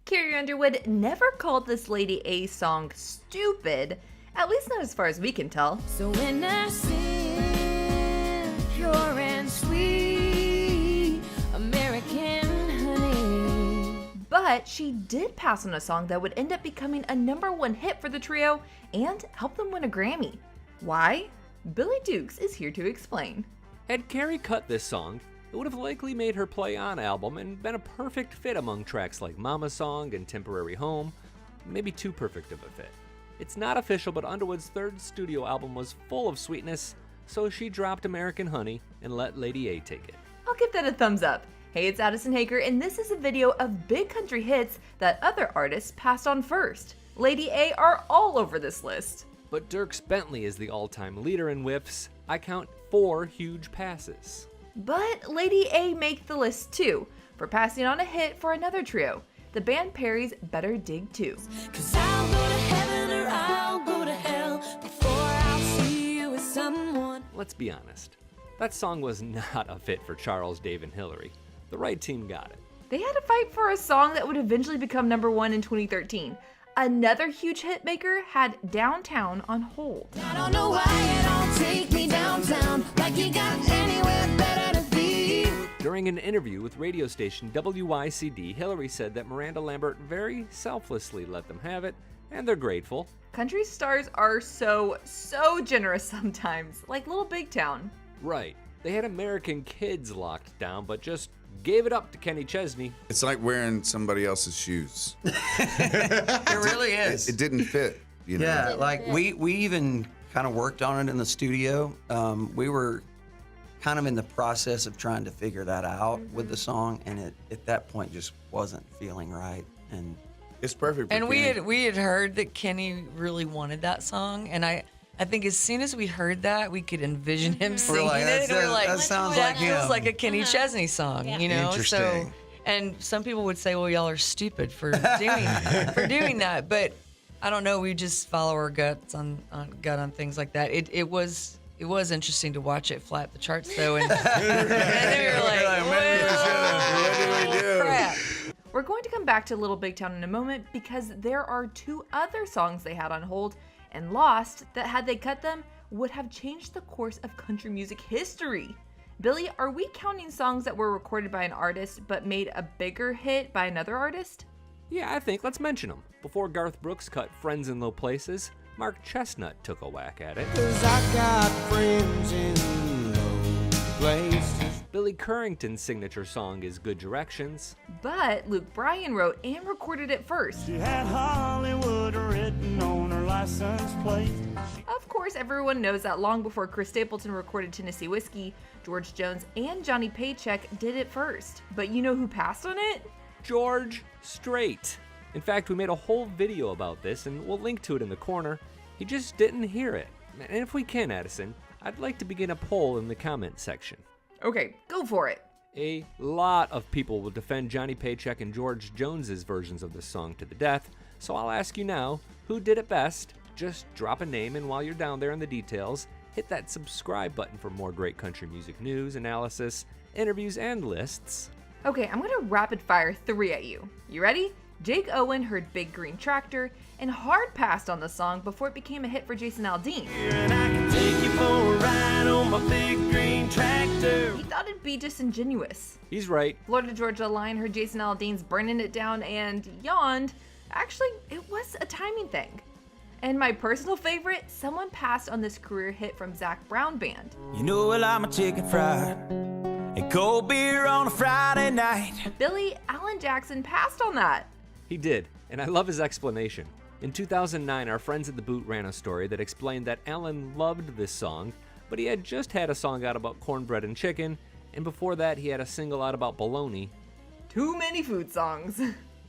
Carrie Underwood never called this Lady A song stupid, at least not as far as we can tell. So when I sing pure and sweet American honey. But she did pass on a song that would end up becoming a #1 hit for the trio and help them win a Grammy. Why? Billy Dukes is here to explain. Had Carrie cut this song, it would have likely made her Play On album and been a perfect fit among tracks like Mama Song and Temporary Home, maybe too perfect of a fit. It's not official, but Underwood's third studio album was full of sweetness, so she dropped American Honey and let Lady A take it. I'll give that a thumbs up. Hey, it's Addison Hager, and this is a video of big country hits that other artists passed on first. Lady A are all over this list. But Dierks Bentley is the all-time leader in whiffs. I count 4 huge passes. But Lady A make the list too, for passing on a hit for another trio, the band Perry's Better Dig 2. 'Cause I'll go to heaven or I'll go to hell before I'll see you with someone. Let's be honest, that song was not a fit for Charles, Dave, and Hillary. The right team got it. They had to fight for a song that would eventually become #1 in 2013. Another huge hit maker had Downtown on hold. I don't know why you don't take me downtown like you got anywhere better to be. During an interview with radio station WYCD, Hillary said that Miranda Lambert very selflessly let them have it, and they're grateful. Country stars are so generous sometimes, like Little Big Town. Right. They had American Kids locked down, but just gave it up to Kenny Chesney. It's like wearing somebody else's shoes. It really is. It didn't fit, you know? Yeah, like we even kind of worked on it in the studio. We were kind of in the process of trying to figure that out with the song, and it at that point just wasn't feeling right. And It's perfect for And Kenny. we had heard that Kenny really wanted that song, and I think as soon as we heard that, we could envision him singing like, it. And we're like, that sounds that like feels him. like a Kenny Chesney song, you know? So, Interesting. and some people would say, well, y'all are stupid for doing that. But I don't know. We just follow our gut on things like that. It was interesting to watch it fly up the charts, though. And, and then we were like, What do we do? crap. We're going to come back to Little Big Town in a moment because there are 2 other songs they had on hold and lost that, had they cut them, would have changed the course of country music history. Billy, are we counting songs that were recorded by an artist but made a bigger hit by another artist? Yeah, I think let's mention them. Before Garth Brooks cut Friends in Low Places, Mark Chestnut took a whack at it. 'Cause I got friends in low places. Billy Currington's signature song is Good Directions. But Luke Bryan wrote and recorded it first. She had Hollywood written on her license plate. Of course, everyone knows that long before Chris Stapleton recorded Tennessee Whiskey, George Jones and Johnny Paycheck did it first. But you know who passed on it? George Strait. In fact, we made a whole video about this, and we'll link to it in the corner. He just didn't hear it. And if we can, Addison, I'd like to begin a poll in the comment section. Okay, go for it. A lot of people will defend Johnny Paycheck and George Jones's versions of this song to the death, so I'll ask you now, who did it best? Just drop a name, and while you're down there in the details, hit that subscribe button for more great country music news, analysis, interviews, and lists. Okay, I'm gonna rapid fire 3 at you. You ready? Jake Owen heard Big Green Tractor and hard passed on the song before it became a hit for Jason Aldean. And I can take you for a ride on my big green tractor. He thought it'd be disingenuous. He's right. Florida Georgia Line heard Jason Aldean's Burning It Down and yawned. Actually, it was a timing thing. And my personal favorite, someone passed on this career hit from Zac Brown Band. You know I like my chicken fried and cold beer on a Friday night. Billy Allen Jackson passed on that. He did, and I love his explanation. In 2009, our friends at The Boot ran a story that explained that Allan loved this song, but he had just had a song out about cornbread and chicken, and before that he had a single out about bologna. Too many food songs.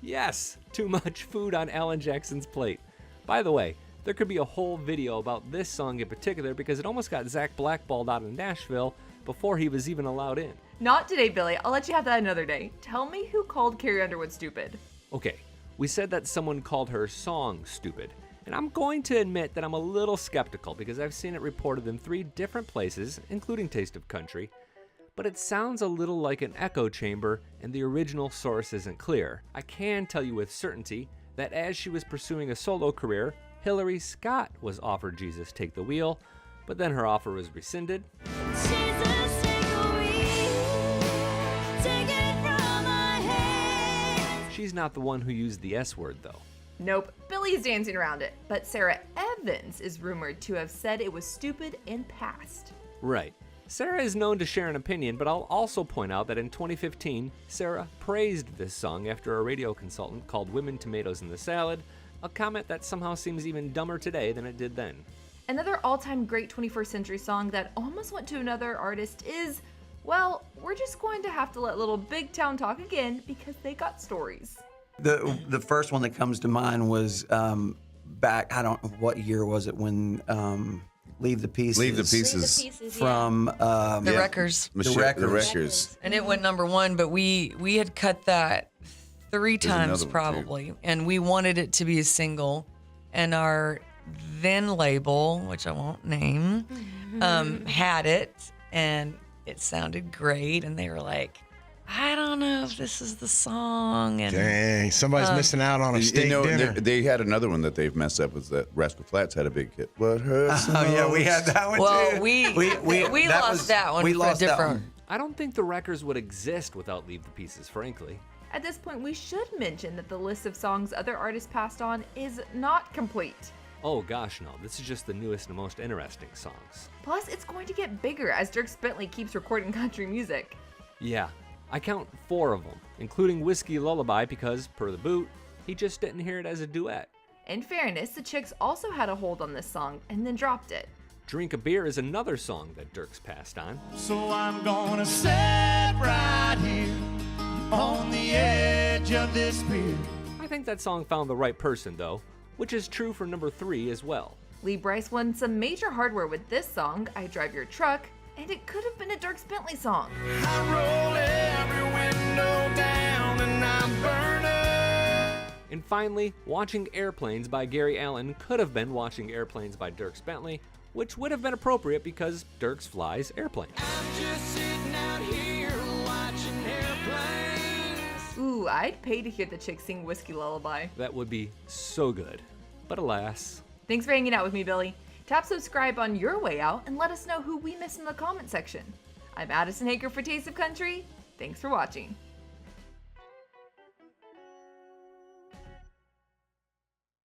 Yes, too much food on Allan Jackson's plate. By the way, there could be a whole video about this song in particular because it almost got Zach blackballed out in Nashville before he was even allowed in. Not today, Billy. I'll let you have that another day. Tell me who called Carrie Underwood stupid. Okay, we said that someone called her song stupid, and I'm going to admit that I'm a little skeptical because I've seen it reported in 3 different places, including Taste of Country. but it sounds a little like an echo chamber and the original source isn't clear. I can tell you with certainty that as she was pursuing a solo career, Hillary Scott was offered Jesus Take the Wheel, but then her offer was rescinded. Jesus, take the wheel, take it from my hands. She's not the one who used the S word though. Nope, Billy's dancing around it, but Sarah Evans is rumored to have said it was stupid and passed. Right. Sarah is known to share an opinion, but I'll also point out that in 2015, Sarah praised this song after a radio consultant called Women, Tomatoes, and the Salad, a comment that somehow seems even dumber today than it did then. Another all-time great 21st century song that almost went to another artist is, well, we're just going to have to let Little Big Town talk again because they got stories. The first one that comes to mind was back, I don't know, what year was it when Leave the Pieces. Leave the Pieces. From The Wreckers. The Wreckers. And it went #1, but we had cut that 3 There's another times one, too. probably, and we wanted it to be a single. And our then label, which I won't name, had it, and it sounded great. And they were like, I don't know if this is the song. And Dang, somebody's missing out on a steak dinner. They had another one that they've messed up with. That Rascal Flatts had a big hit. What hurts? Oh yeah, we had that one well, too. we that lost was- that one we for lost that different. one. I don't think the Wreckers would exist without Leave the Pieces, frankly. At this point, we should mention that the list of songs other artists passed on is not complete. Oh gosh, no, this is just the newest and most interesting songs. Plus, it's going to get bigger as Dierks Bentley keeps recording country music. Yeah, I count 4 of them, including Whiskey Lullaby because, per the boot, he just didn't hear it as a duet. In fairness, the Chicks also had a hold on this song and then dropped it. Drink a Beer is another song that Dierks passed on. So I'm gonna sit right here on the edge of this pier. I think that song found the right person though, which is true for number 3 as well. Lee Bryce won some major hardware with this song, I Drive Your Truck, and it could have been a Dierks Bentley song. I roll every window down and I'm burning. And finally, Watching Airplanes by Gary Allan could have been Watching Airplanes by Dierks Bentley, which would have been appropriate because Dierks flies airplanes. I'm just sitting out here watching airplanes. Ooh, I'd pay to hear the Chicks sing Whiskey Lullaby. That would be so good. But alas. Thanks for hanging out with me, Billy. Tap subscribe on your way out and let us know who we missed in the comment section. I'm Addison Hager for Taste of Country. Thanks for watching.